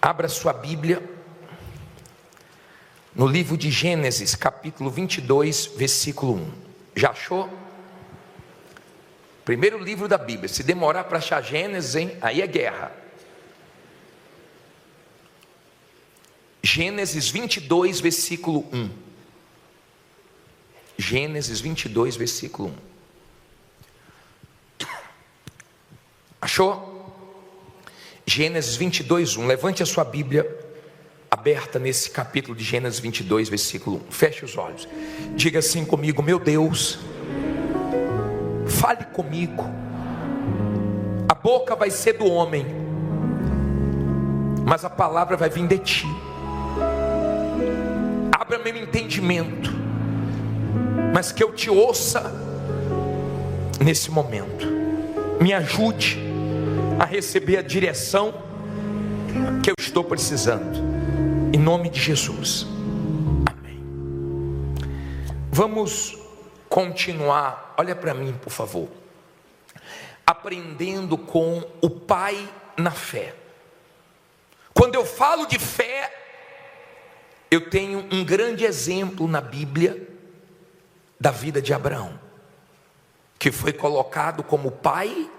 Abra sua Bíblia no livro de Gênesis, capítulo 22, versículo 1. Já achou? Primeiro livro da Bíblia. Se demorar para achar Gênesis, hein? Aí é guerra. Gênesis 22, versículo 1. Gênesis 22, versículo 1. Achou? Gênesis 22, 1. Levante a sua Bíblia aberta nesse capítulo de Gênesis 22, versículo 1. Feche os olhos. Diga assim comigo: meu Deus, fale comigo. A boca vai ser do homem, mas a palavra vai vir de ti. Abra meu entendimento, mas que eu te ouça nesse momento. Me ajude a receber a direção que eu estou precisando, em nome de Jesus, amém. Vamos continuar, olha para mim por favor, aprendendo com o pai na fé. Quando eu falo de fé, eu tenho um grande exemplo na Bíblia da vida de Abraão, que foi colocado como pai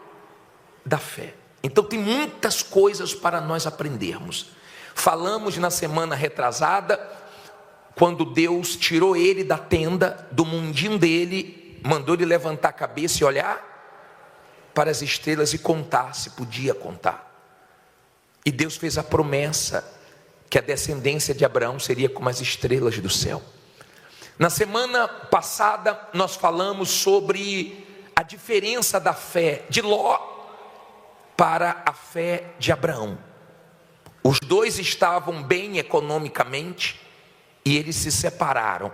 da fé. Então tem muitas coisas para nós aprendermos. Falamos na semana retrasada, quando Deus tirou ele da tenda, do mundinho dele, mandou ele levantar a cabeça e olhar para as estrelas e contar, se podia contar. E Deus fez a promessa que a descendência de Abraão seria como as estrelas do céu. Na semana passada nós falamos sobre a diferença da fé de Ló para a fé de Abraão. Os dois estavam bem economicamente e eles se separaram.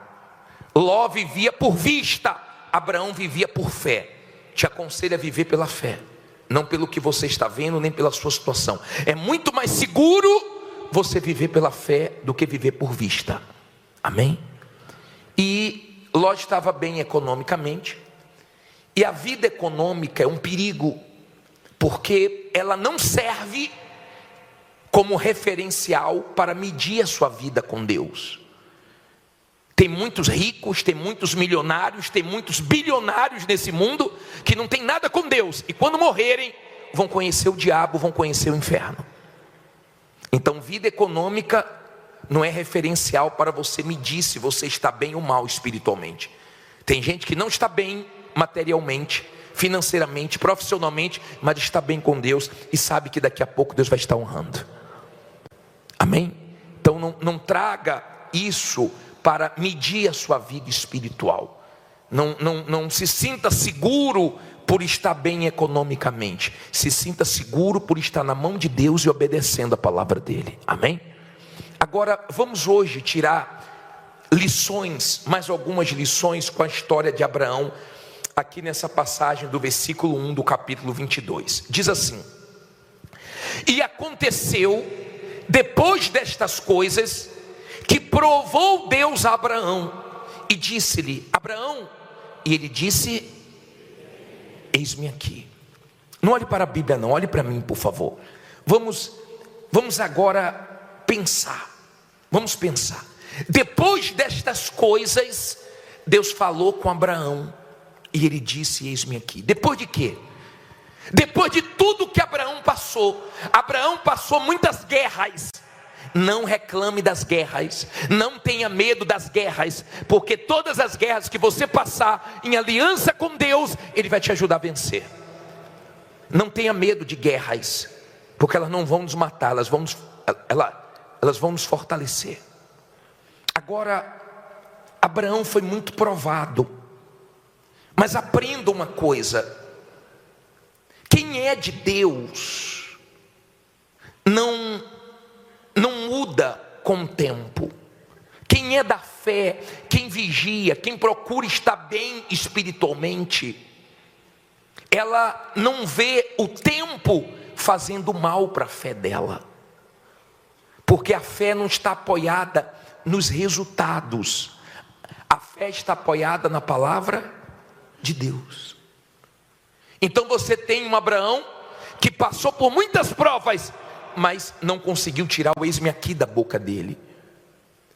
Ló vivia por vista, Abraão vivia por fé. Te aconselho a viver pela fé, não pelo que você está vendo, nem pela sua situação. É muito mais seguro você viver pela fé do que viver por vista. Amém? E Ló estava bem economicamente, e a vida econômica é um perigo, porque ela não serve como referencial para medir a sua vida com Deus. Tem muitos ricos, tem muitos milionários, tem muitos bilionários nesse mundo que não tem nada com Deus, e quando morrerem vão conhecer o diabo, vão conhecer o inferno. Então vida econômica não é referencial para você medir se você está bem ou mal espiritualmente. Tem gente que não está bem materialmente, financeiramente, profissionalmente, mas está bem com Deus e sabe que daqui a pouco Deus vai estar honrando. Amém? Então não traga isso para medir a sua vida espiritual. Não se sinta seguro por estar bem economicamente. Se sinta seguro por estar na mão de Deus e obedecendo a palavra dele. Amém? Agora vamos hoje tirar lições, mais algumas lições com a história de Abraão, aqui nessa passagem do versículo 1 do capítulo 22. Diz assim: e aconteceu depois destas coisas, que provou Deus a Abraão e disse-lhe: Abraão, e ele disse: eis-me aqui. Não olhe para a Bíblia não, olhe para mim por favor. Vamos agora pensar. Vamos pensar. Depois destas coisas, Deus falou com Abraão e ele disse: eis-me aqui. Depois de quê? Depois de tudo que Abraão passou muitas guerras. Não reclame das guerras, não tenha medo das guerras, porque todas as guerras que você passar em aliança com Deus, Ele vai te ajudar a vencer. Não tenha medo de guerras, porque elas não vão nos matar, elas vão nos fortalecer. Agora, Abraão foi muito provado, mas aprenda uma coisa: quem é de Deus não muda com o tempo. Quem é da fé, quem vigia, quem procura estar bem espiritualmente, ela não vê o tempo fazendo mal para a fé dela, porque a fé não está apoiada nos resultados, a fé está apoiada na palavra de Deus. Então você tem um Abraão que passou por muitas provas, mas não conseguiu tirar o eis-me aqui da boca dele.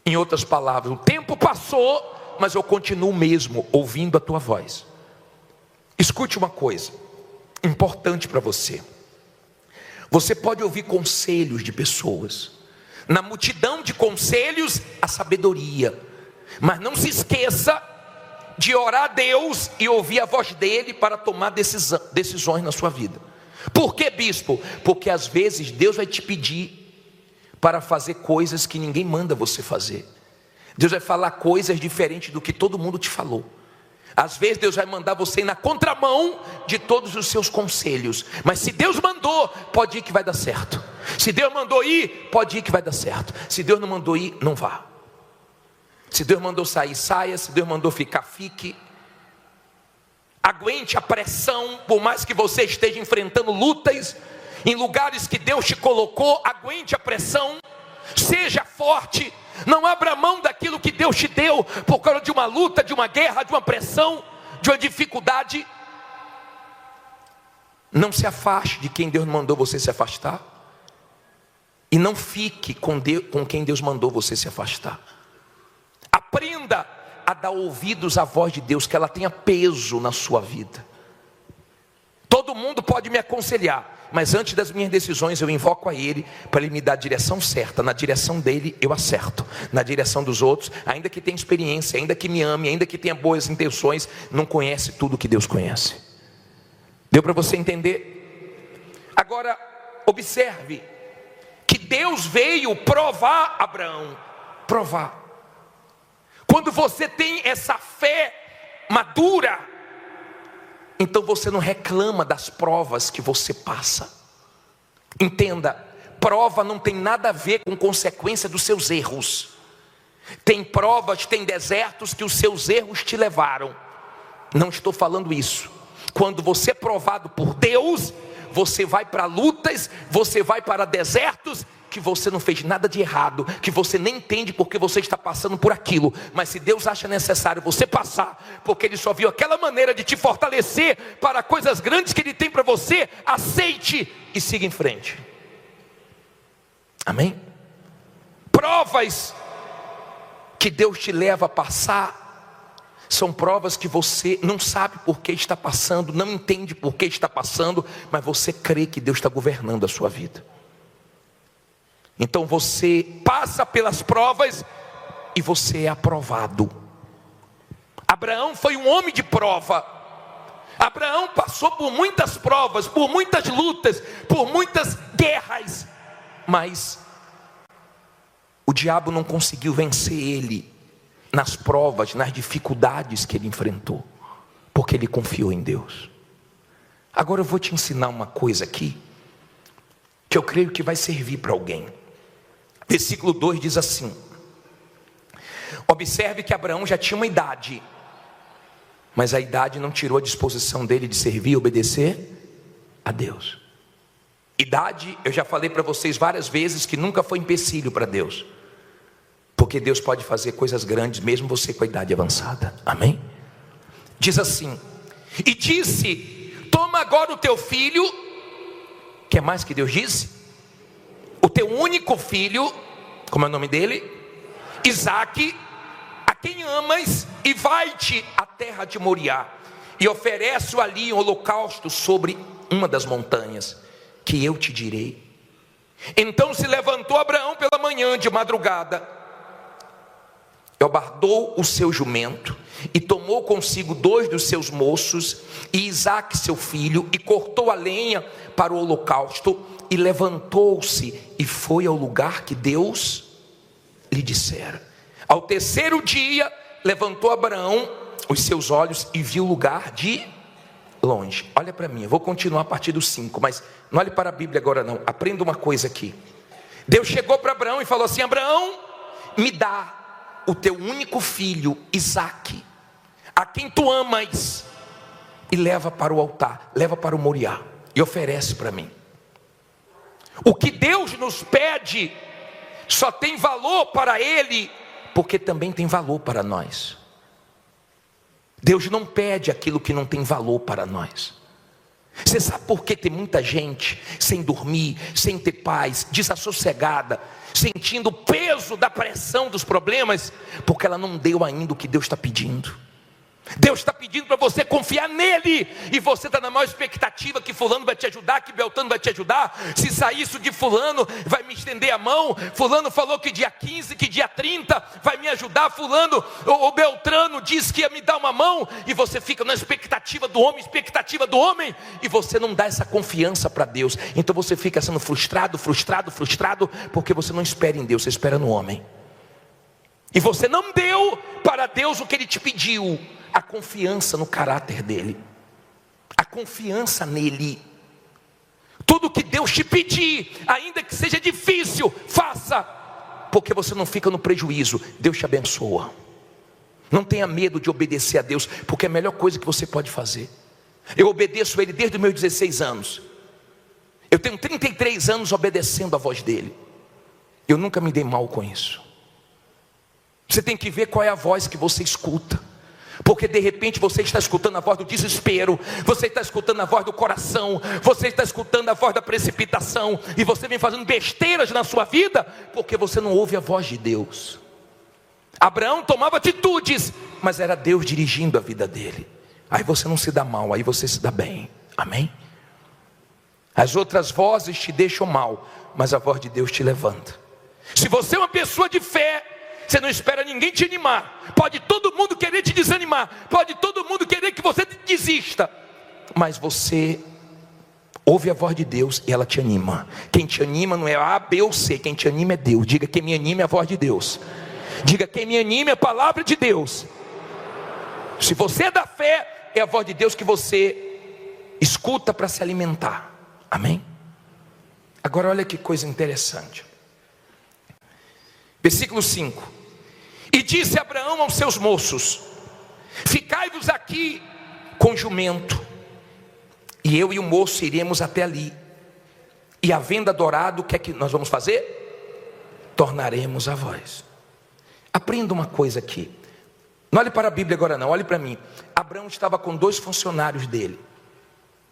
Em outras palavras, o tempo passou, mas eu continuo mesmo ouvindo a tua voz. Escute uma coisa importante para você. Você pode ouvir conselhos de pessoas. Na multidão de conselhos, a sabedoria. Mas não se esqueça de orar a Deus e ouvir a voz dele para tomar decisões na sua vida. Por que, bispo? Porque às vezes Deus vai te pedir para fazer coisas que ninguém manda você fazer. Deus vai falar coisas diferentes do que todo mundo te falou. Às vezes Deus vai mandar você ir na contramão de todos os seus conselhos. Mas se Deus mandou, pode ir que vai dar certo. Se Deus mandou ir, pode ir que vai dar certo. Se Deus não mandou ir, não vá. Se Deus mandou sair, saia. Se Deus mandou ficar, fique. Aguente a pressão, por mais que você esteja enfrentando lutas em lugares que Deus te colocou. Aguente a pressão, seja forte. Não abra mão daquilo que Deus te deu por causa de uma luta, de uma guerra, de uma pressão, de uma dificuldade. Não se afaste de quem Deus mandou você se afastar. E não fique com quem Deus mandou você se afastar. Aprenda a dar ouvidos à voz de Deus, que ela tenha peso na sua vida. Todo mundo pode me aconselhar, mas antes das minhas decisões eu invoco a Ele para Ele me dar a direção certa. Na direção dele eu acerto. Na direção dos outros, ainda que tenha experiência, ainda que me ame, ainda que tenha boas intenções, não conhece tudo que Deus conhece. Deu para você entender? Agora observe que Deus veio provar Abraão. Provar. Quando você tem essa fé madura, então você não reclama das provas que você passa. Entenda, prova não tem nada a ver com consequência dos seus erros. Tem provas, tem desertos que os seus erros te levaram. Não estou falando isso. Quando você é provado por Deus, você vai para lutas, você vai para desertos que você não fez nada de errado, que você nem entende porque você está passando por aquilo. Mas se Deus acha necessário você passar, porque Ele só viu aquela maneira de te fortalecer para coisas grandes que Ele tem para você, aceite e siga em frente. Amém? Provas que Deus te leva a passar são provas que você não sabe por que está passando, não entende por que está passando, mas você crê que Deus está governando a sua vida. Então você passa pelas provas e você é aprovado. Abraão foi um homem de prova. Abraão passou por muitas provas, por muitas lutas, por muitas guerras, mas o diabo não conseguiu vencer ele nas provas, nas dificuldades que ele enfrentou, porque ele confiou em Deus. Agora eu vou te ensinar uma coisa aqui, que eu creio que vai servir para alguém. Versículo 2 diz assim: observe que Abraão já tinha uma idade, mas a idade não tirou a disposição dele de servir e obedecer a Deus. Idade, eu já falei para vocês várias vezes que nunca foi empecilho para Deus, porque Deus pode fazer coisas grandes mesmo você com a idade avançada. Amém? Diz assim: e disse, toma agora o teu filho. Que é mais que Deus disse? O teu único filho, como é o nome dele? Isaque, a quem amas, e vai-te à terra de Moriá, e oferece-o ali um holocausto sobre uma das montanhas, que eu te direi. Então se levantou Abraão pela manhã de madrugada, albardou o seu jumento, e tomou consigo 2 dos seus moços, e Isaque seu filho, e cortou a lenha para o holocausto, e levantou-se e foi ao lugar que Deus lhe dissera. Ao terceiro dia, levantou Abraão os seus olhos e viu o lugar de longe. Olha para mim, eu vou continuar a partir do 5, mas não olhe para a Bíblia agora não. Aprenda uma coisa aqui. Deus chegou para Abraão e falou assim: Abraão, me dá o teu único filho, Isaque, a quem tu amas, e leva para o altar, leva para o Moriá, e oferece para mim. O que Deus nos pede só tem valor para Ele, porque também tem valor para nós. Deus não pede aquilo que não tem valor para nós. Você sabe por que tem muita gente sem dormir, sem ter paz, desassossegada, sentindo o peso da pressão dos problemas? Porque ela não deu ainda o que Deus está pedindo. Deus está pedindo para você confiar nele, e você está na maior expectativa que fulano vai te ajudar, que Beltrano vai te ajudar. Se sair isso de fulano, vai me estender a mão. Fulano falou que dia 15, que dia 30 vai me ajudar. Fulano, o Beltrano disse que ia me dar uma mão, e você fica na expectativa do homem, e você não dá essa confiança para Deus. Então você fica sendo frustrado, porque você não espera em Deus, você espera no homem. E você não deu para Deus o que Ele te pediu, a confiança no caráter dEle, a confiança nele. Tudo que Deus te pedir, ainda que seja difícil, faça, porque você não fica no prejuízo. Deus te abençoa. Não tenha medo de obedecer a Deus, porque é a melhor coisa que você pode fazer. Eu obedeço Ele desde os meus 16 anos. Eu tenho 33 anos obedecendo a voz dEle. Eu nunca me dei mal com isso. Você tem que ver qual é a voz que você escuta, porque de repente você está escutando a voz do desespero, você está escutando a voz do coração, você está escutando a voz da precipitação, e você vem fazendo besteiras na sua vida, porque você não ouve a voz de Deus. Abraão tomava atitudes, mas era Deus dirigindo a vida dele. Aí você não se dá mal, aí você se dá bem. Amém? As outras vozes te deixam mal, mas a voz de Deus te levanta. Se você é uma pessoa de fé, você não espera ninguém te animar. Pode todo mundo querer te desanimar, pode todo mundo querer que você desista, mas você ouve a voz de Deus e ela te anima. Quem te anima não é A, B ou C, quem te anima é Deus. Diga: quem me anima é a voz de Deus. Diga: quem me anima é a palavra de Deus. Se você é da fé, é a voz de Deus que você escuta para se alimentar. Amém? Agora olha que coisa interessante. Versículo 5. E disse Abraão aos seus moços: ficai-vos aqui com jumento, e eu e o moço iremos até ali, e havendo adorado, o que é que nós vamos fazer? Tornaremos a vós. Aprenda uma coisa aqui. Não olhe para a Bíblia agora não, olhe para mim. Abraão estava com 2 funcionários dele,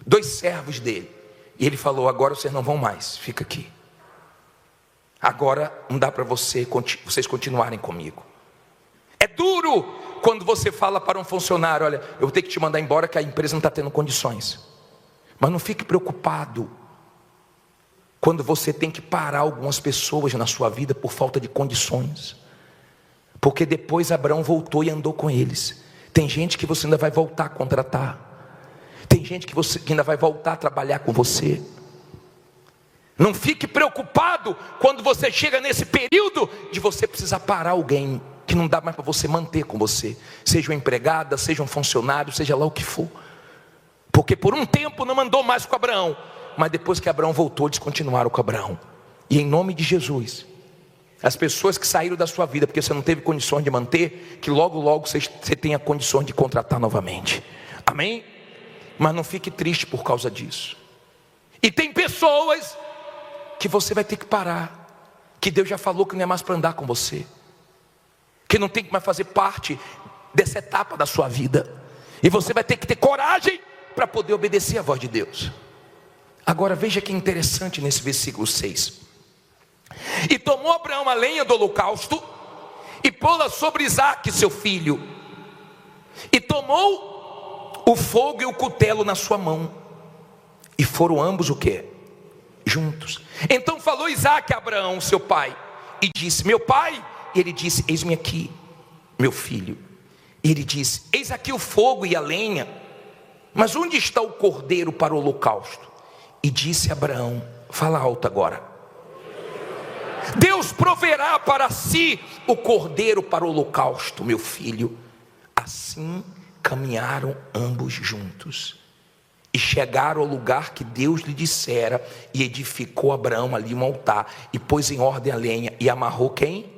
2 servos dele, e ele falou: agora vocês não vão mais, fica aqui. Agora não dá para vocês continuarem comigo. É duro quando você fala para um funcionário: olha, eu vou ter que te mandar embora, que a empresa não está tendo condições. Mas não fique preocupado quando você tem que parar algumas pessoas na sua vida por falta de condições, porque depois Abraão voltou e andou com eles. Tem gente que você ainda vai voltar a contratar, tem gente que ainda vai voltar a trabalhar com você. Não fique preocupado quando você chega nesse período de você precisar parar alguém que não dá mais para você manter com você, seja uma empregada, seja um funcionário, seja lá o que for, porque por um tempo não andou mais com Abraão, mas depois que Abraão voltou, eles continuaram com Abraão. E em nome de Jesus, as pessoas que saíram da sua vida porque você não teve condições de manter, que logo você tenha condições de contratar novamente. Amém? Mas não fique triste por causa disso. E tem pessoas que você vai ter que parar, que Deus já falou que não é mais para andar com você, que não tem que mais fazer parte dessa etapa da sua vida, e você vai ter que ter coragem para poder obedecer a voz de Deus. Agora veja que interessante nesse versículo 6. E tomou Abraão a lenha do holocausto e pô-la sobre Isaque seu filho, e tomou o fogo e o cutelo na sua mão, e foram ambos o quê? Juntos. Então falou Isaque a Abraão seu pai, e disse: meu pai. E ele disse: eis-me aqui, meu filho. E ele disse: eis aqui o fogo e a lenha, mas onde está o cordeiro para o holocausto? E disse Abraão, fala alto agora: Deus proverá para si o cordeiro para o holocausto, meu filho. Assim caminharam ambos juntos e chegaram ao lugar que Deus lhe dissera, e edificou Abraão ali um altar, e pôs em ordem a lenha, e amarrou quem?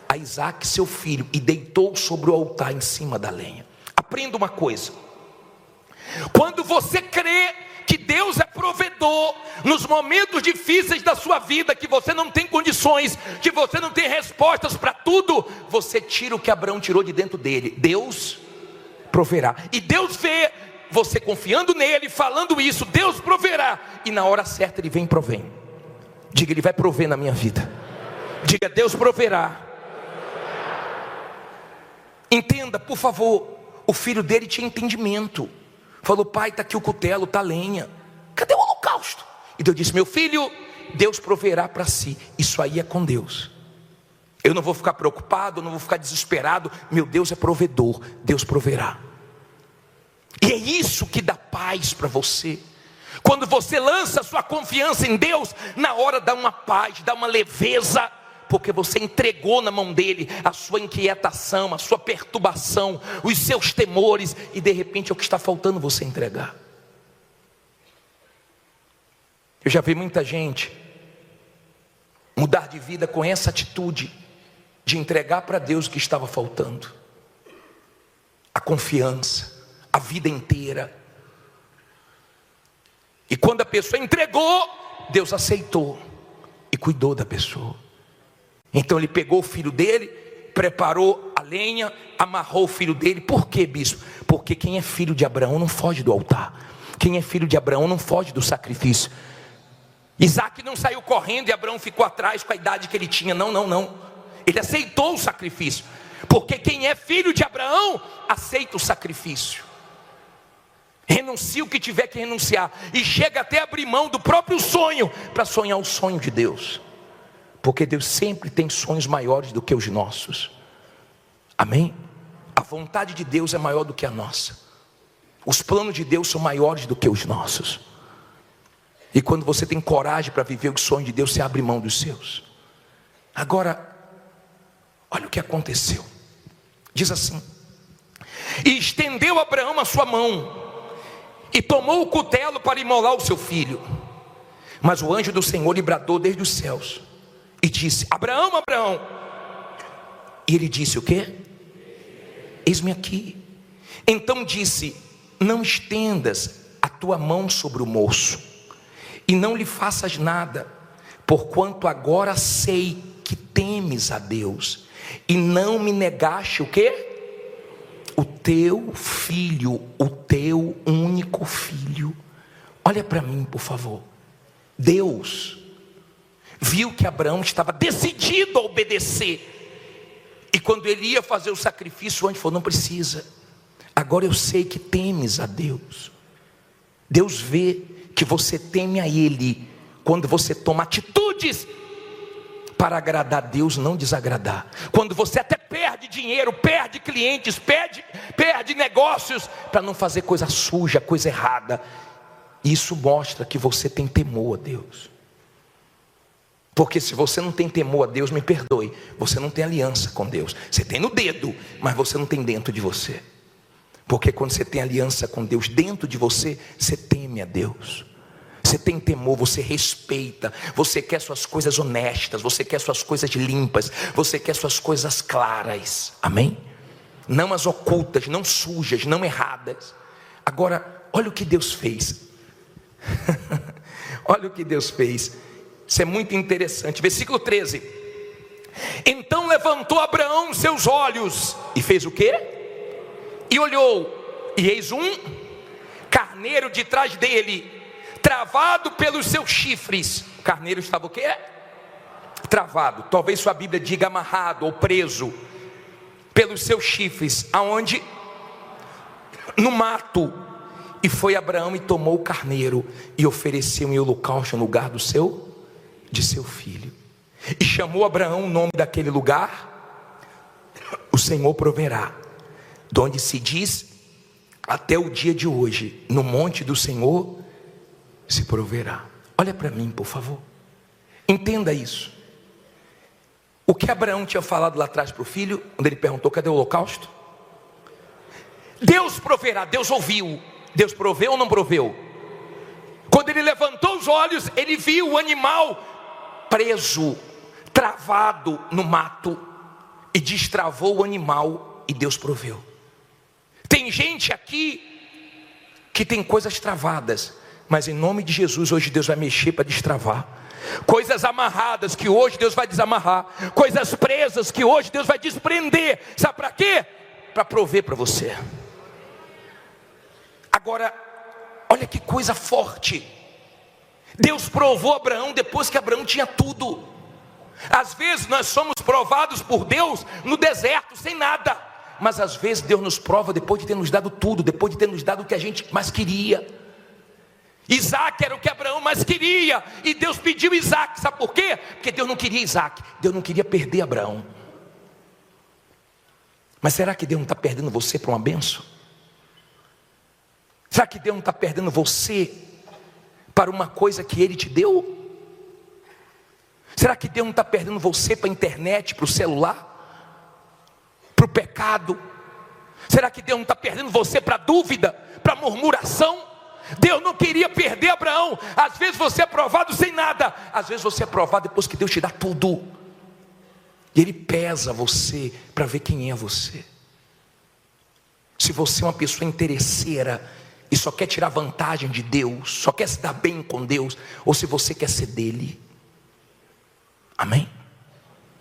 A Isaque seu filho, e deitou sobre o altar em cima da lenha. Aprenda uma coisa: quando você crê que Deus é provedor nos momentos difíceis da sua vida, que você não tem condições, que você não tem respostas para tudo, você tira o que Abraão tirou de dentro dele: Deus proverá. E Deus vê você confiando nele, falando isso, Deus proverá, e na hora certa ele vem e provém. Diga, ele vai prover na minha vida. Diga, Deus proverá. Entenda, por favor, o filho dele tinha entendimento. Falou, pai, está aqui o cutelo, está a lenha, cadê o holocausto? E Deus disse, meu filho, Deus proverá para si. Isso aí é com Deus. Eu não vou ficar preocupado, eu não vou ficar desesperado. Meu Deus é provedor, Deus proverá. E é isso que dá paz para você. Quando você lança a sua confiança em Deus, na hora dá uma paz, dá uma leveza, porque você entregou na mão dele a sua inquietação, a sua perturbação, os seus temores, e de repente é o que está faltando você entregar. Eu já vi muita gente mudar de vida com essa atitude de entregar para Deus o que estava faltando. A confiança, a vida inteira. E quando a pessoa entregou, Deus aceitou e cuidou da pessoa. Então ele pegou o filho dele, preparou a lenha, amarrou o filho dele. Por quê, bispo? Porque quem é filho de Abraão não foge do altar. Quem é filho de Abraão não foge do sacrifício. Isaac não saiu correndo e Abraão ficou atrás com a idade que ele tinha. Não. Ele aceitou o sacrifício. Porque quem é filho de Abraão aceita o sacrifício. Renuncia o que tiver que renunciar. E chega até a abrir mão do próprio sonho para sonhar o sonho de Deus. Porque Deus sempre tem sonhos maiores do que os nossos. Amém? A vontade de Deus é maior do que a nossa. Os planos de Deus são maiores do que os nossos. E quando você tem coragem para viver o sonho de Deus, você abre mão dos seus. Agora, olha o que aconteceu. Diz assim: e estendeu Abraão a sua mão, e tomou o cutelo para imolar o seu filho. Mas o anjo do Senhor lhe bradou desde os céus, e disse: Abraão, Abraão. E ele disse o quê? Eis-me aqui. Então disse: não estendas a tua mão sobre o moço, e não lhe faças nada, porquanto agora sei que temes a Deus, e não me negaste o quê? O teu filho, o teu único filho. Olha para mim, por favor. Deus viu que Abraão estava decidido a obedecer, e quando ele ia fazer o sacrifício, o anjo falou: não precisa, agora eu sei que temes a Deus. Deus vê que você teme a Ele quando você toma atitudes para agradar a Deus, não desagradar. Quando você até perde dinheiro, perde clientes, perde negócios, para não fazer coisa suja, coisa errada. Isso mostra que você tem temor a Deus. Porque se você não tem temor a Deus, me perdoe, você não tem aliança com Deus. Você tem no dedo, mas você não tem dentro de você. Porque quando você tem aliança com Deus dentro de você, você teme a Deus. Você tem temor, você respeita, você quer suas coisas honestas, você quer suas coisas limpas, você quer suas coisas claras. Amém? Não as ocultas, não sujas, não erradas. Agora, olha o que Deus fez. Olha o que Deus fez. Isso é muito interessante. Versículo 13. Então levantou Abraão seus olhos e fez o quê? E olhou, e eis um carneiro de trás dele, travado pelos seus chifres. O carneiro estava o quê? Travado. Talvez sua Bíblia diga amarrado ou preso pelos seus chifres. Aonde? No mato. E foi Abraão e tomou o carneiro e ofereceu em holocausto no lugar de seu filho. E chamou Abraão o nome daquele lugar: o Senhor proverá. De onde se diz até o dia de hoje: no monte do Senhor se proverá. Olha para mim, por favor. Entenda isso. O que Abraão tinha falado lá atrás para o filho, quando ele perguntou: cadê o holocausto? Deus proverá. Deus ouviu. Deus proveu ou não proveu? Quando ele levantou os olhos, ele viu o animal preso, travado no mato, e destravou o animal, e Deus proveu. Tem gente aqui que tem coisas travadas, mas em nome de Jesus hoje Deus vai mexer para destravar. Coisas amarradas que hoje Deus vai desamarrar. Coisas presas que hoje Deus vai desprender. Sabe para quê? Para prover para você. A Agora, olha que coisa forte. Deus provou Abraão depois que Abraão tinha tudo. Às vezes nós somos provados por Deus no deserto, sem nada. Mas às vezes Deus nos prova depois de ter nos dado tudo, depois de ter nos dado o que a gente mais queria. Isaac era o que Abraão mais queria, e Deus pediu Isaac. Sabe por quê? Porque Deus não queria Isaac, Deus não queria perder Abraão. Mas será que Deus não está perdendo você para uma bênção? Será que Deus não está perdendo você para uma coisa que Ele te deu? Será que Deus não está perdendo você para a internet, para o celular, para o pecado? Será que Deus não está perdendo você para a dúvida, para a murmuração? Deus não queria perder Abraão. Às vezes você é provado sem nada, às vezes você é provado depois que Deus te dá tudo. E Ele pesa você para ver quem é você. Se você é uma pessoa interesseira e só quer tirar vantagem de Deus, só quer se dar bem com Deus, ou se você quer ser dele. Amém?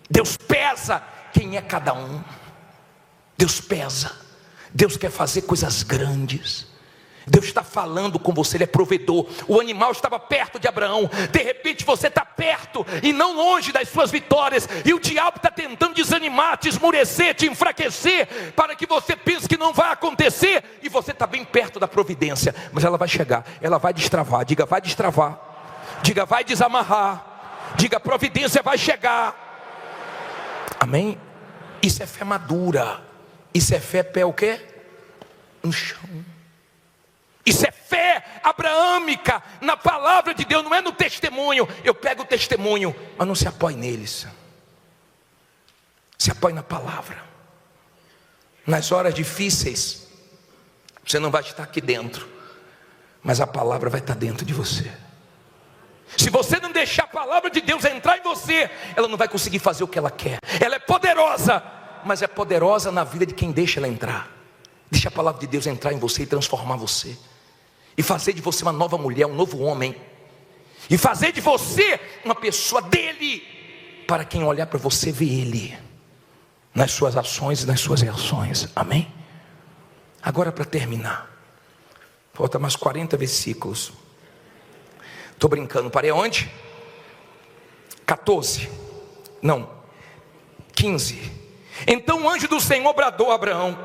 Deus pesa quem é cada um. Deus pesa. Deus quer fazer coisas grandes. Deus está falando com você, Ele é provedor. O animal estava perto de Abraão. De repente você está perto e não longe das suas vitórias. E o diabo está tentando desanimar, te esmurecer, te enfraquecer, para que você pense que não vai acontecer. E você está bem perto da providência. Mas ela vai chegar, ela vai destravar. Diga, vai destravar. Diga, vai desamarrar. Diga, a providência vai chegar. Amém? Isso é fé madura. Isso é fé pé o quê? No chão. Isso é fé abraâmica na palavra de Deus, não é no testemunho. Eu pego o testemunho, mas não se apoie neles. Se apoie na palavra. Nas horas difíceis, você não vai estar aqui dentro, mas a palavra vai estar dentro de você. Se você não deixar a palavra de Deus entrar em você, ela não vai conseguir fazer o que ela quer. Ela é poderosa, mas é poderosa na vida de quem deixa ela entrar. Deixa a palavra de Deus entrar em você e transformar você, e fazer de você uma nova mulher, um novo homem, e fazer de você uma pessoa dele, para quem olhar para você ver ele nas suas ações e nas suas reações. Amém? Agora, para terminar, falta mais 40 versículos. Estou brincando, parei onde? 14, não, 15. Então o anjo do Senhor bradou a Abraão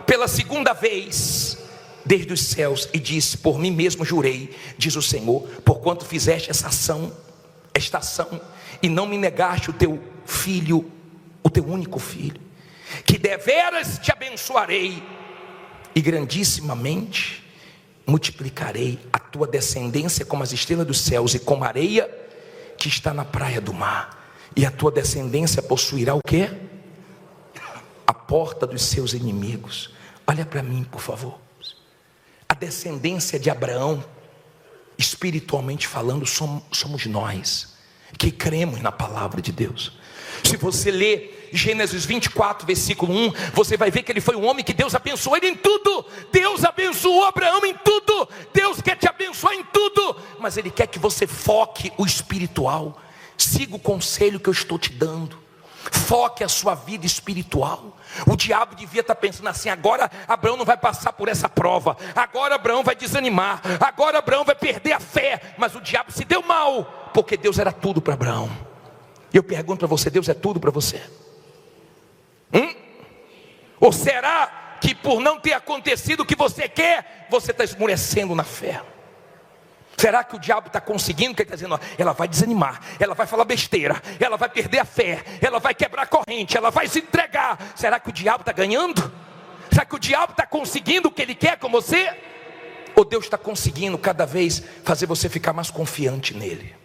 pela segunda vez desde os céus e disse: por mim mesmo jurei, diz o Senhor, porquanto fizeste esta ação, e não me negaste o teu filho, o teu único filho, que deveras te abençoarei, e grandissimamente multiplicarei a tua descendência como as estrelas dos céus e como a areia que está na praia do mar. E a tua descendência possuirá o quê? A porta dos seus inimigos. Olha para mim, por favor. A descendência de Abraão, espiritualmente falando, somos nós que cremos na palavra de Deus. Se você ler Gênesis 24, versículo 1, você vai ver que ele foi um homem que Deus abençoou ele em tudo. Deus abençoou Abraão em tudo. Deus quer te abençoar em tudo, mas Ele quer que você foque o espiritual. Siga o conselho que eu estou te dando. Foque a sua vida espiritual. O diabo devia estar pensando assim: agora Abraão não vai passar por essa prova, agora Abraão vai desanimar, agora Abraão vai perder a fé. Mas o diabo se deu mal, porque Deus era tudo para Abraão. E eu pergunto para você: Deus é tudo para você? Ou será que por não ter acontecido o que você quer, você está esmorecendo na fé? Será que o diabo está conseguindo? Que ele está dizendo: ó, ela vai desanimar, ela vai falar besteira, ela vai perder a fé, ela vai quebrar a corrente, ela vai se entregar. Será que o diabo está ganhando? Será que o diabo está conseguindo o que ele quer com você? Ou Deus está conseguindo cada vez fazer você ficar mais confiante nele?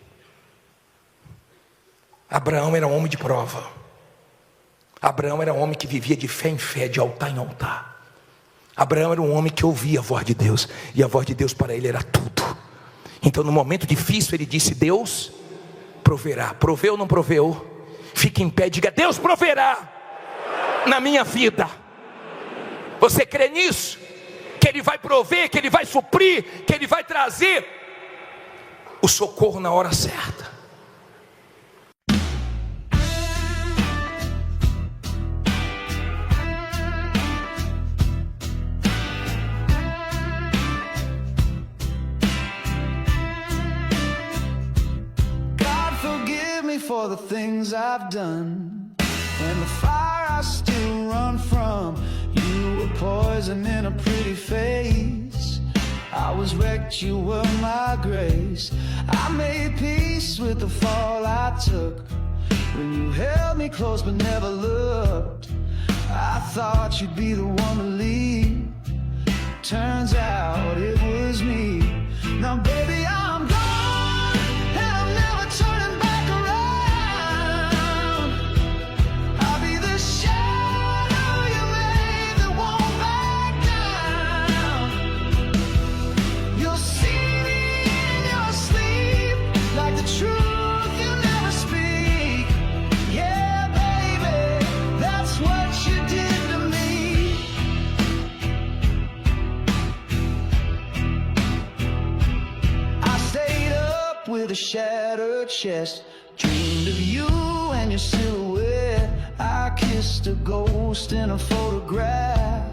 Abraão era um homem de prova. Abraão era um homem que vivia de fé em fé, de altar em altar. Abraão era um homem que ouvia a voz de Deus, e a voz de Deus para ele era tudo. Então no momento difícil ele disse: Deus proverá. Proveu ou não proveu? Fique em pé e diga: Deus proverá na minha vida. Você crê nisso? Que Ele vai prover, que Ele vai suprir, que Ele vai trazer o socorro na hora certa. the things I've done, and the fire I still run from. You were poison in a pretty face. I was wrecked, you were my grace. I made peace with the fall I took when you held me close but never looked. I thought you'd be the one to leave. Turns out it was me. Now baby, I'm gone, and I'm never turning back around. I'll be the shadow you made that won't back down. You'll see me in your sleep, like the truth you never speak. Yeah, baby, that's what you did to me. I stayed up with a shattered chest, dreamed of you and your silhouette. I kissed a ghost in a photograph,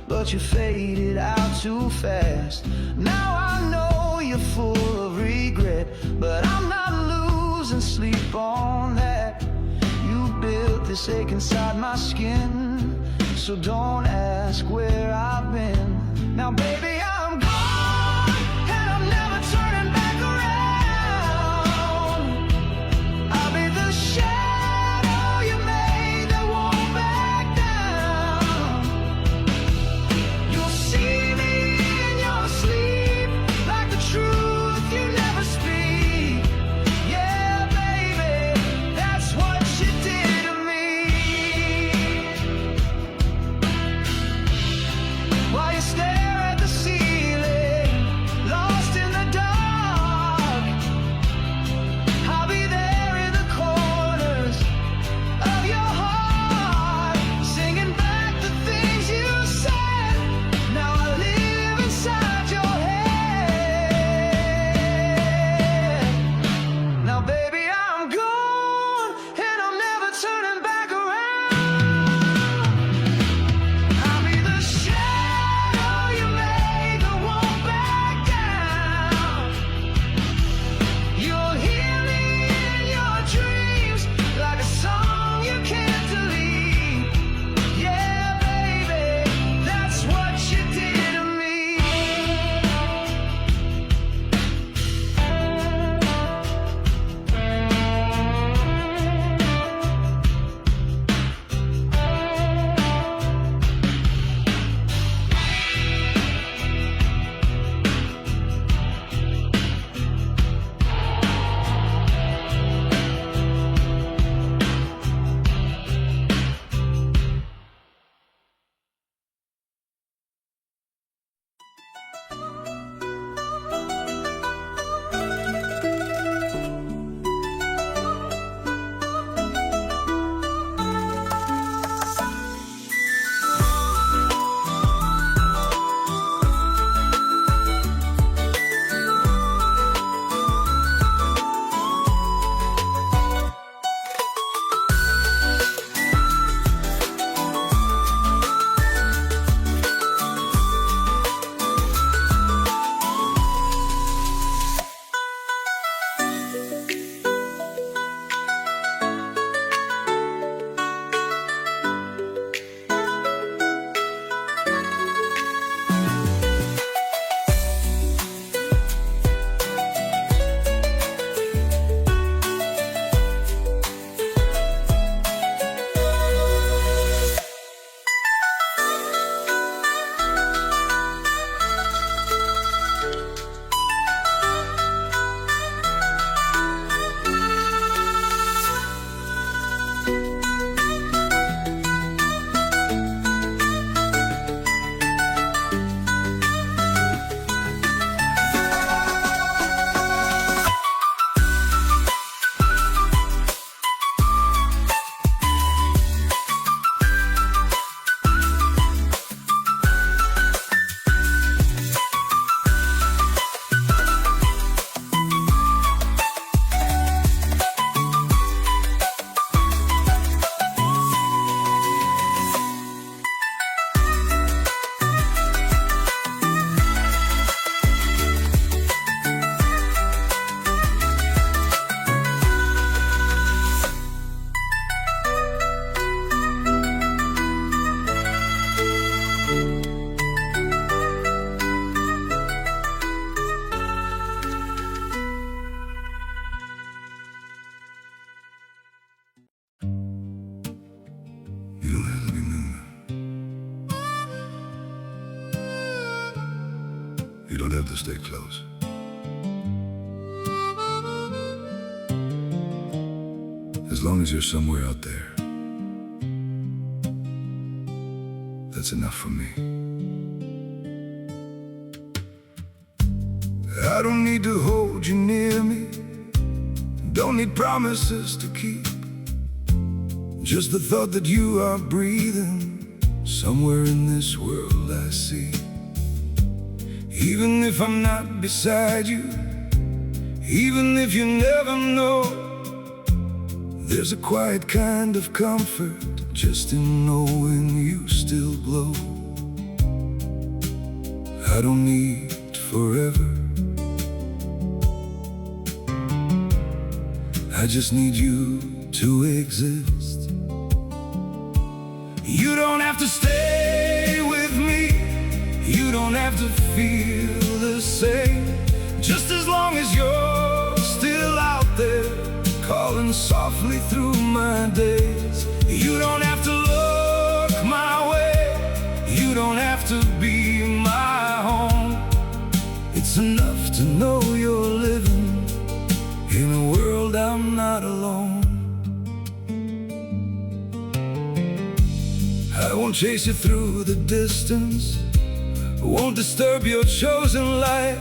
but you faded out too fast. Now I know you're full of regret, but I'm not losing sleep on that. You built this ache inside my skin, so don't ask where I've been. Now baby, I'm gone, and I'm never turning back around. I'll be the shadow you made that won't back down. You'll see me in your sleep, like the truth you never speak. Yeah, baby, that's what you did to me. While you stare at the sea have to stay close. As long as you're somewhere out there, that's enough for me. I don't need to hold you near me, don't need promises to keep. Just the thought that you are breathing somewhere in this world I see. Even if I'm not beside you, even if you never know, there's a quiet kind of comfort just in knowing you still glow. I don't need forever, I just need you to exist. You don't have to stay with me, you don't have to feel the same. Just as long as you're still out there, calling softly through my days. You don't have to look my way, you don't have to be my home. It's enough to know you're living in a world I'm not alone. I won't chase you through the distance, won't disturb your chosen life.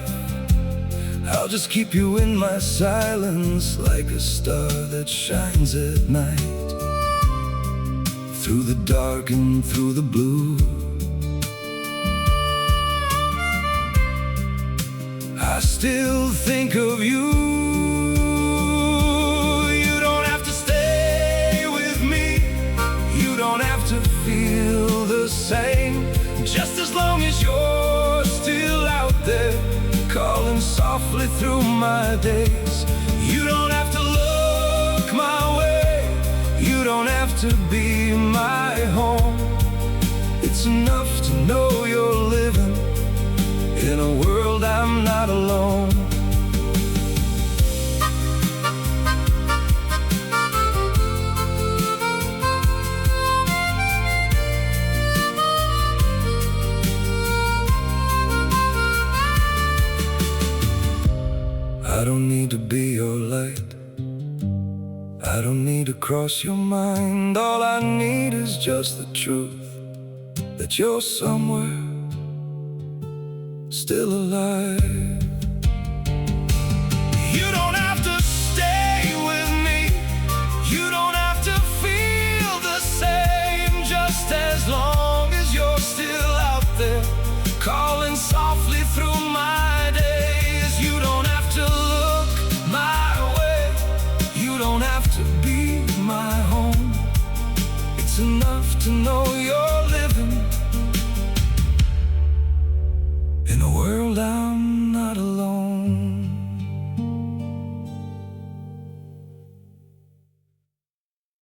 I'll just keep you in my silence, like a star that shines at night. Through the dark and through the blue, I still think of you. You don't have to stay with me, you don't have to feel the same. Just as long as you're still out there, calling softly through my days. You don't have to look my way, you don't have to be my home. It's enough to know you're living in a world I'm not alone. I don't need to be your light, I don't need to cross your mind. All I need is just the truth that you're somewhere still alive.